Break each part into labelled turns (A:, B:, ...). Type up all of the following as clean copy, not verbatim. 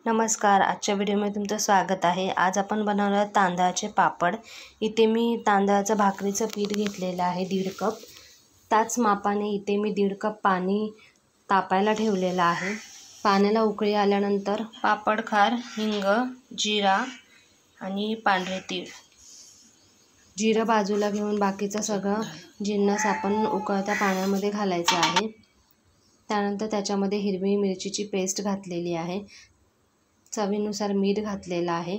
A: नमस्कार, आजच्या व्हिडिओमध्ये तुमचं स्वागत आहे। आज आपण बनवणार तांदळाचे पापड। इथे मी तांदळाचं भाकरीचं पीठ घेतलेलं आहे 1.5 कप। त्याच मापाने इथे मी 1.5 कप पाणी तापायला ठेवलेलं आहे। पाण्याला उकळी आल्यानंतर पापड खार, हिंग, जिरा आणि पांढरे तीळ, जिरा बाजूला घेऊन बाकीचं सगळं जिन्नस आपण उकळत्या पाण्यामध्ये घालायचं आहे। त्यानंतर त्याच्यामध्ये हिरवी मिरचीची पेस्ट घातलेली आहे, चवीनुसार मीठ घातलेलं आहे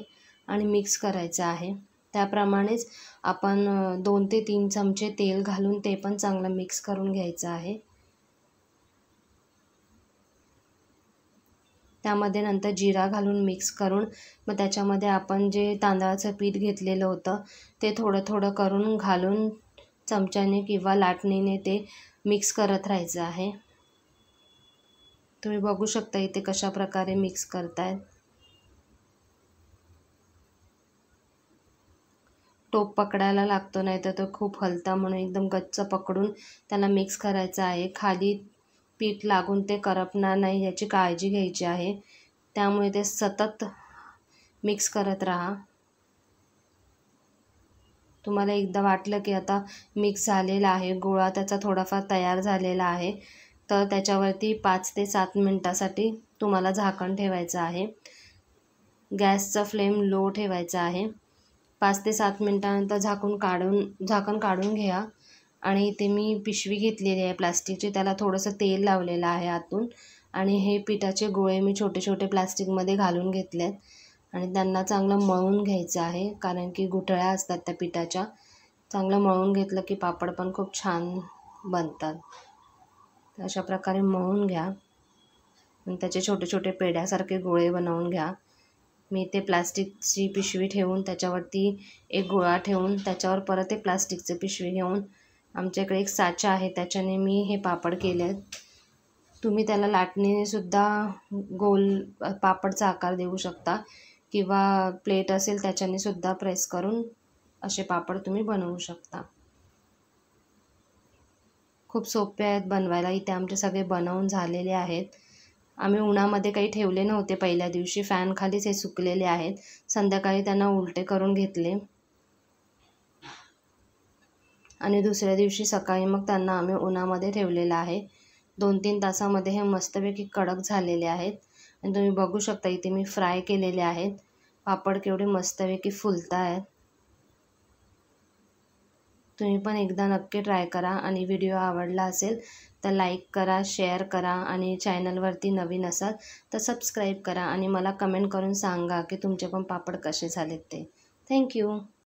A: आणि मिक्स करायचं आहे। त्याप्रमाणेच आपण 2 ते 3 चमचे तेल घालून ते पण चांगलं मिक्स करून घ्यायचं आहे। त्यामध्ये नंतर जिरा घालून मिक्स करून मग त्याच्यामध्ये आपण जे तांदळाचं पीठ घेतलेलं होतं ते थोडं थोडं करून घालून चमच्याने किंवा लाटणीने ते मिक्स करत राहायचं आहे। तुम्ही बघू शकता इथे कशा प्रकारे मिक्स करतायत। टोप पकडायला लागतो, नाही तर तो खूप हलता, म्हणून एकदम गच्च पकडून त्याला मिक्स करायचं आहे। खाली पीठ लागून ते करपणार नाही याची काळजी घ्यायची आहे, त्यामुळे ते सतत मिक्स करत राहा। तुम्हाला एकदा वाटलं की आता मिक्स झालेला आहे, गोळा त्याचा थोडाफार तयार झालेला आहे, तर त्याच्यावरती 5 ते 7 मिनिटासाठी तुम्हाला झाकण ठेवायचं आहे। गॅसचा फ्लेम लो ठेवायचा आहे। 5 ते 7 मिनिटानंतर झाकण काढून घ्या। आणि इथे मी पिशवी घेतलेली आहे प्लास्टिकची, त्याला थोडंसं तेल लावलेलं आहे आतून, आणि हे पिठाचे गोळे मी छोटे छोटे प्लास्टिकमध्ये घालून घेतलेत आणि त्यांना चांगलं मळून घ्यायचं आहे, कारण की गुठळ्या असतात त्या पिठाच्या। चांगलं मळून घेतलं की पापड पण खूप छान बनतात। अशा प्रकारे मळून घ्या आणि त्याचे छोटे छोटे पेढ्यासारखे गोळे बनवून घ्या। मी ते प्लास्टिकची पिशवी ठेवून त्याच्यावरती एक गोळा ठेवून त्याच्यावर परत एक प्लास्टिकची पिशवी घेऊन, आमच्याकडे एक साचा आहे त्याच्याने मी हे पापड केले। तुम्ही त्याला लाटणीने सुद्धा गोल पापडचा आकार देऊ शकता, किंवा प्लेट असेल त्याच्याने सुद्धा प्रेस करून असे पापड तुम्ही बनवू शकता। खूप सोपे आहेत बनवायला। इथे आमचे सगळे बनवून झालेले आहेत। आम्ही उन्हामध्ये काही ठेवले नव्हते पहिल्या दिवशी, फॅन खालीच हे सुकलेले आहेत। संध्याकाळी त्यांना उलटे करून घेतले आणि दुसऱ्या दिवशी सकाळी मग त्यांना आम्ही उन्हामध्ये ठेवलेलं आहे। 2-3 तासामध्ये हे मस्तपैकी कडक झालेले आहेत आणि तुम्ही बघू शकता इथे मी फ्राय केलेले आहेत। पापड केवढे मस्तपैकी फुलत आहेत। तुम्ही पण एकदा नक्की ट्राय करा, आणि व्हिडिओ आवडला असेल तर लाईक करा, शेअर करा, आणि चॅनलवरती नवीन असाल तर सबस्क्राईब करा, आणि मला कमेंट करून सांगा की तुमचे पण पापड कसे झालेत ते। थँक्यू।